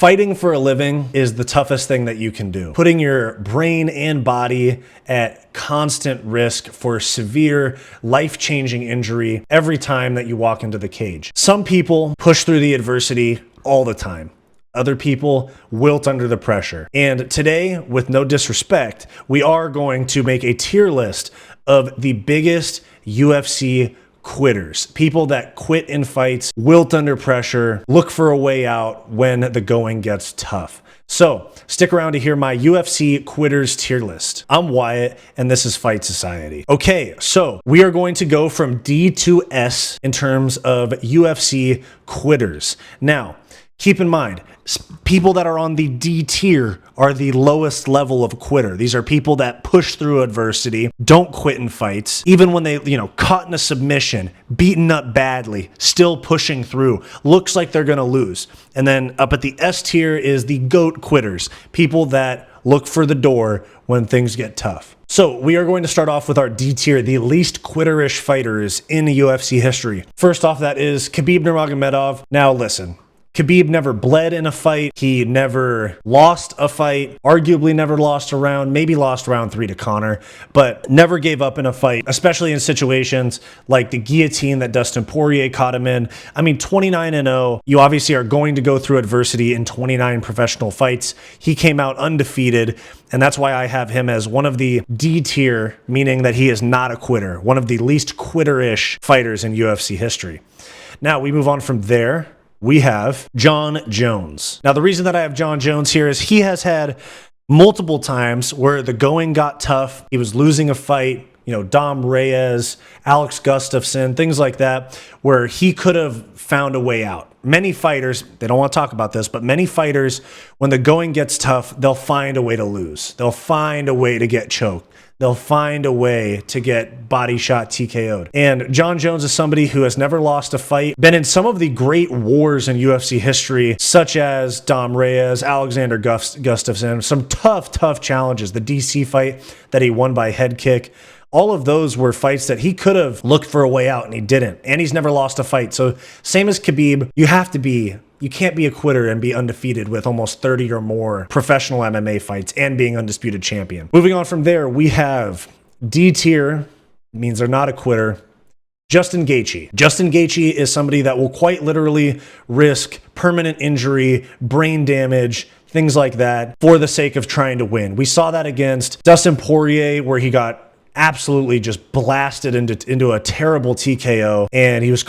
Fighting for a living is the toughest thing that you can do. Putting your brain and body at constant risk for severe, life-changing injury every time that you walk into the cage. Some people push through the adversity all the time. Other people wilt under the pressure. And today, with no disrespect, we are going to make a tier list of the biggest UFC quitters. People that quit in fights, wilt under pressure, look for a way out when the going gets tough. So stick around to hear my UFC quitters tier list. I'm Wyatt, and this is Fight Society. Okay, so we are going to go from D to S in terms of UFC quitters. Now, keep in mind, people that are on the D tier are the lowest level of quitter. These are people that push through adversity, don't quit in fights, even when they, caught in a submission, beaten up badly, still pushing through, looks like they're gonna lose. And then up at the S tier is the GOAT quitters, people that look for the door when things get tough. So we are going to start off with our D tier, the least quitterish fighters in UFC history. First off, that is Khabib Nurmagomedov. Now listen, Khabib never bled in a fight. He never lost a fight, arguably never lost a round, maybe lost round 3 to Conor, but never gave up in a fight, especially in situations like the guillotine that Dustin Poirier caught him in. I mean, 29-0, you obviously are going to go through adversity in 29 professional fights. He came out undefeated, and that's why I have him as one of the D tier, meaning that he is not a quitter, one of the least quitterish fighters in UFC history. Now, we move on from there. We have Jon Jones. Now, the reason that I have Jon Jones here is he has had multiple times where the going got tough. He was losing a fight, Dom Reyes, Alex Gustafsson, things like that, where he could have found a way out. Many fighters, they don't want to talk about this, but many fighters, when the going gets tough, they'll find a way to lose. They'll find a way to get choked. They'll find a way to get body shot TKO'd. And Jon Jones is somebody who has never lost a fight, been in some of the great wars in UFC history, such as Dom Reyes, Alexander Gustafsson, some tough challenges. The DC fight that he won by head kick. All of those were fights that he could have looked for a way out, and he didn't. And he's never lost a fight. So same as Khabib, you can't be a quitter and be undefeated with almost 30 or more professional MMA fights and being undisputed champion. Moving on from there, we have D tier, means they're not a quitter, Justin Gaethje. Justin Gaethje is somebody that will quite literally risk permanent injury, brain damage, things like that for the sake of trying to win. We saw that against Dustin Poirier, where he got absolutely just blasted into a terrible TKO, and he was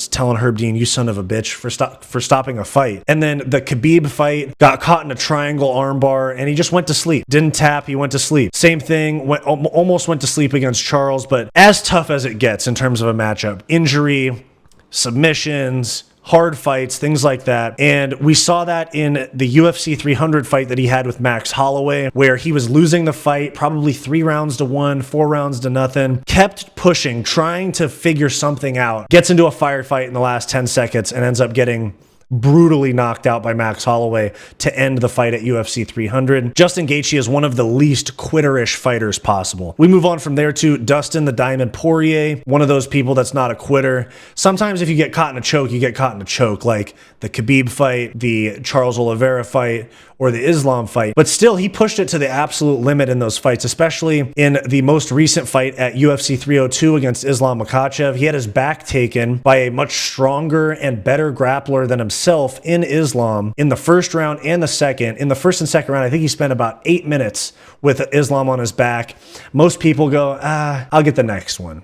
telling Herb Dean, "You son of a bitch," for stopping a fight. And then the Khabib fight, got caught in a triangle armbar, and he just went to sleep. Didn't tap, he went to sleep. Same thing, almost went to sleep against Charles, but as tough as it gets in terms of a matchup, injury, submissions, hard fights, things like that. And we saw that in the UFC 300 fight that he had with Max Holloway, where he was losing the fight, probably 3 rounds to 1, 4 rounds to nothing, kept pushing, trying to figure something out, gets into a firefight in the last 10 seconds and ends up getting brutally knocked out by Max Holloway to end the fight at UFC 300. Justin Gaethje is one of the least quitterish fighters possible. We move on from there to Dustin the Diamond Poirier, one of those people that's not a quitter. Sometimes if you get caught in a choke, you get caught in a choke, like the Khabib fight, the Charles Oliveira fight, or the Islam fight. But still, he pushed it to the absolute limit in those fights, especially in the most recent fight at UFC 302 against Islam Makhachev. He had his back taken by a much stronger and better grappler than himself in Islam in the first round and the second. In the first and second round, I think he spent about 8 minutes with Islam on his back. Most people go, I'll get the next one.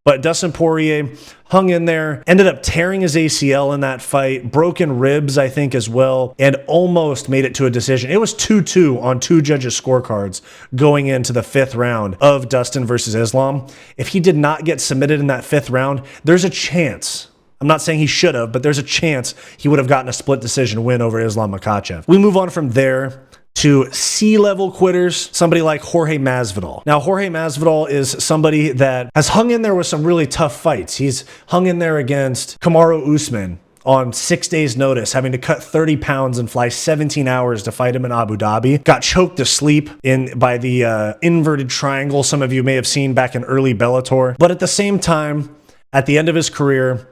But Dustin Poirier hung in there, ended up tearing his ACL in that fight, broken ribs, I think, as well, and almost made it to a decision. It was 2-2 on 2 judges' scorecards going into the 5th round of Dustin versus Islam. If he did not get submitted in that 5th round, there's a chance. I'm not saying he should have, but there's a chance he would have gotten a split decision win over Islam Makhachev. We move on from there to C-level quitters, somebody like Jorge Masvidal. Now, Jorge Masvidal is somebody that has hung in there with some really tough fights. He's hung in there against Kamaru Usman on 6 days' notice, having to cut 30 pounds and fly 17 hours to fight him in Abu Dhabi. Got choked to sleep by the inverted triangle some of you may have seen back in early Bellator. But at the same time, at the end of his career,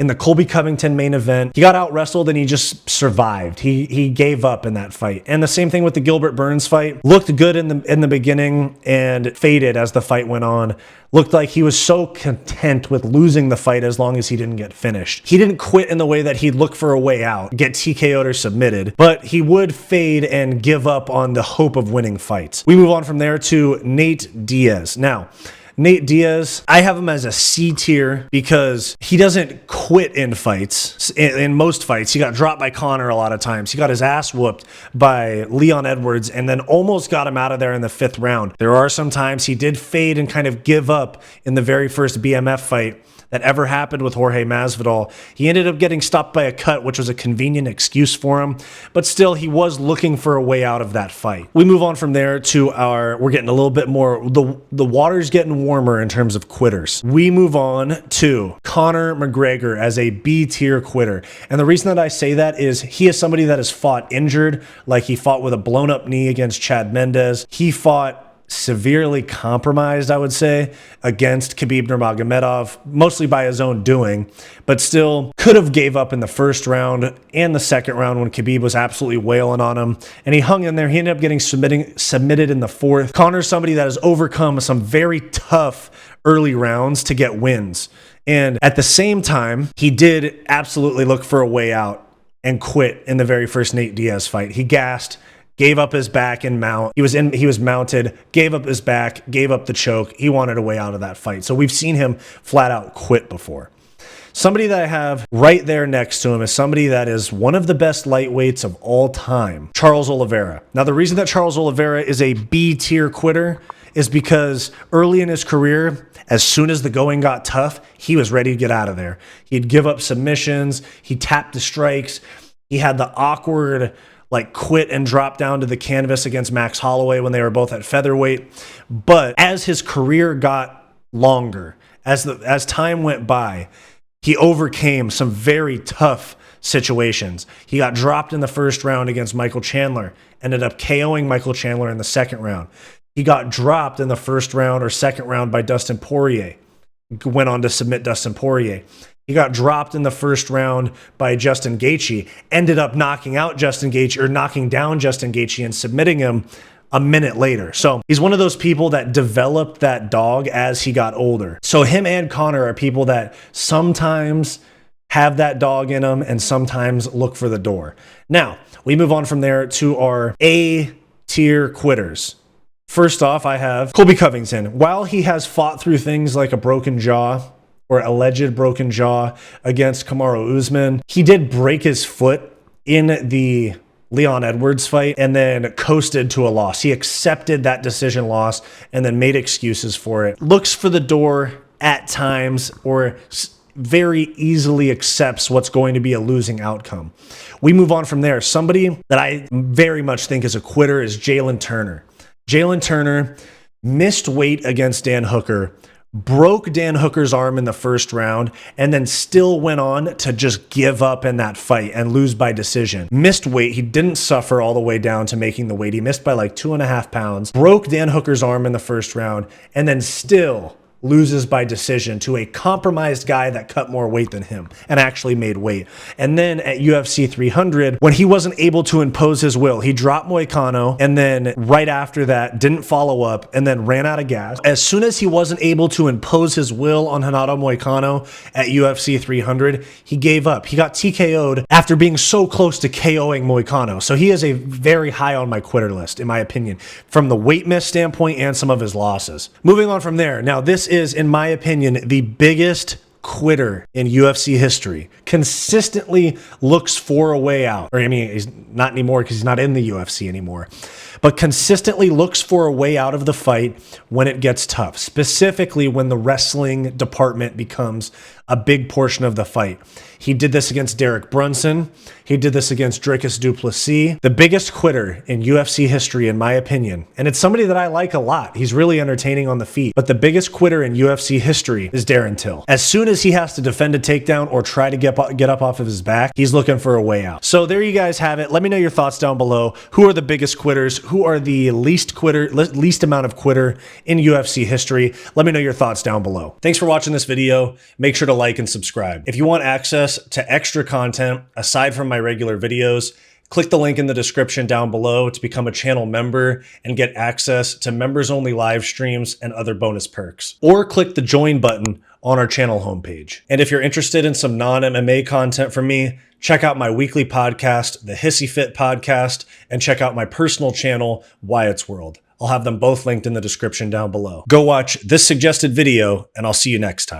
in the Colby Covington main event. He got out wrestled and he just survived. He gave up in that fight. And the same thing with the Gilbert Burns fight. Looked good in the beginning and faded as the fight went on. Looked like he was so content with losing the fight as long as he didn't get finished. He didn't quit in the way that he'd look for a way out, get TKO'd or submitted, but he would fade and give up on the hope of winning fights. We move on from there to Nate Diaz. Now, Nate Diaz, I have him as a C tier because he doesn't quit in fights. In most fights, he got dropped by Conor a lot of times. He got his ass whooped by Leon Edwards and then almost got him out of there in the 5th round. There are some times he did fade and kind of give up in the very first BMF fight that ever happened with Jorge Masvidal. He ended up getting stopped by a cut, which was a convenient excuse for him, but still he was looking for a way out of that fight. We move on from there to we're getting a little bit more, the water's getting warmer in terms of quitters. We move on to Conor McGregor as a B tier quitter. And the reason that I say that is he is somebody that has fought injured, like he fought with a blown up knee against Chad Mendes. He fought severely compromised, I would say, against Khabib Nurmagomedov, mostly by his own doing, but still could have gave up in the 1st round and the 2nd round when Khabib was absolutely wailing on him, and he hung in there. He ended up getting submitted in the 4th. Conor's somebody that has overcome some very tough early rounds to get wins, and at the same time, he did absolutely look for a way out and quit in the very first Nate Diaz fight. He gassed, gave up his back and mount. He was mounted, gave up his back, gave up the choke. He wanted a way out of that fight. So we've seen him flat out quit before. Somebody that I have right there next to him is somebody that is one of the best lightweights of all time, Charles Oliveira. Now, the reason that Charles Oliveira is a B tier quitter is because early in his career, as soon as the going got tough, he was ready to get out of there. He'd give up submissions. He tapped the strikes. He had the awkward quit and drop down to the canvas against Max Holloway when they were both at featherweight. But as his career got longer, as time went by, he overcame some very tough situations. He got dropped in the 1st round against Michael Chandler, ended up KOing Michael Chandler in the 2nd round. He got dropped in the 1st round or 2nd round by Dustin Poirier, went on to submit Dustin Poirier. He got dropped in the 1st round by Justin Gaethje, ended up knocking out Justin Gaethje, or knocking down Justin Gaethje and submitting him a minute later. So he's one of those people that developed that dog as he got older. So him and Conor are people that sometimes have that dog in them and sometimes look for the door. Now, we move on from there to our A tier quitters. First off, I have Colby Covington. While he has fought through things like a broken jaw, or alleged broken jaw against Kamaru Usman, he did break his foot in the Leon Edwards fight and then coasted to a loss. He accepted that decision loss and then made excuses for it. Looks for the door at times, or very easily accepts what's going to be a losing outcome. We move on from there. Somebody that I very much think is a quitter is Jalin Turner. Jalin Turner missed weight against Dan Hooker, broke Dan Hooker's arm in the 1st round, and then still went on to just give up in that fight and lose by decision. Missed weight. He didn't suffer all the way down to making the weight. He missed by like 2.5 pounds, broke Dan Hooker's arm in the 1st round, and then still loses by decision to a compromised guy that cut more weight than him and actually made weight. And then at UFC 300, when he wasn't able to impose his will, he dropped Moicano, and then right after that didn't follow up and then ran out of gas. As soon as he wasn't able to impose his will on Renato Moicano at UFC 300, he gave up. He got TKO'd after being so close to KOing Moicano. So he is a very high on my quitter list, in my opinion, from the weight miss standpoint and some of his losses. Moving on from there. Now, this is, in my opinion, the biggest quitter in UFC history. Consistently looks for a way out. Or, I mean, he's not anymore because he's not in the UFC anymore. But consistently looks for a way out of the fight when it gets tough. Specifically when the wrestling department becomes a big portion of the fight. He did this against Derek Brunson. He did this against Dricus du Plessis. The biggest quitter in UFC history, in my opinion. And it's somebody that I like a lot. He's really entertaining on the feet. But the biggest quitter in UFC history is Darren Till. As soon as he has to defend a takedown or try to get up off of his back, he's looking for a way out. So there you guys have it. Let me know your thoughts down below. Who are the biggest quitters? Who are the least amount of quitter in UFC history? Let me know your thoughts down below. Thanks for watching this video. Make sure to like and subscribe. If you want access to extra content aside from my regular videos, click the link in the description down below to become a channel member and get access to members-only live streams and other bonus perks. Or click the join button on our channel homepage. And if you're interested in some non-MMA content from me, check out my weekly podcast, the Hissyfit podcast, and check out my personal channel, Wyatt's World. I'll have them both linked in the description down below. Go watch this suggested video, and I'll see you next time.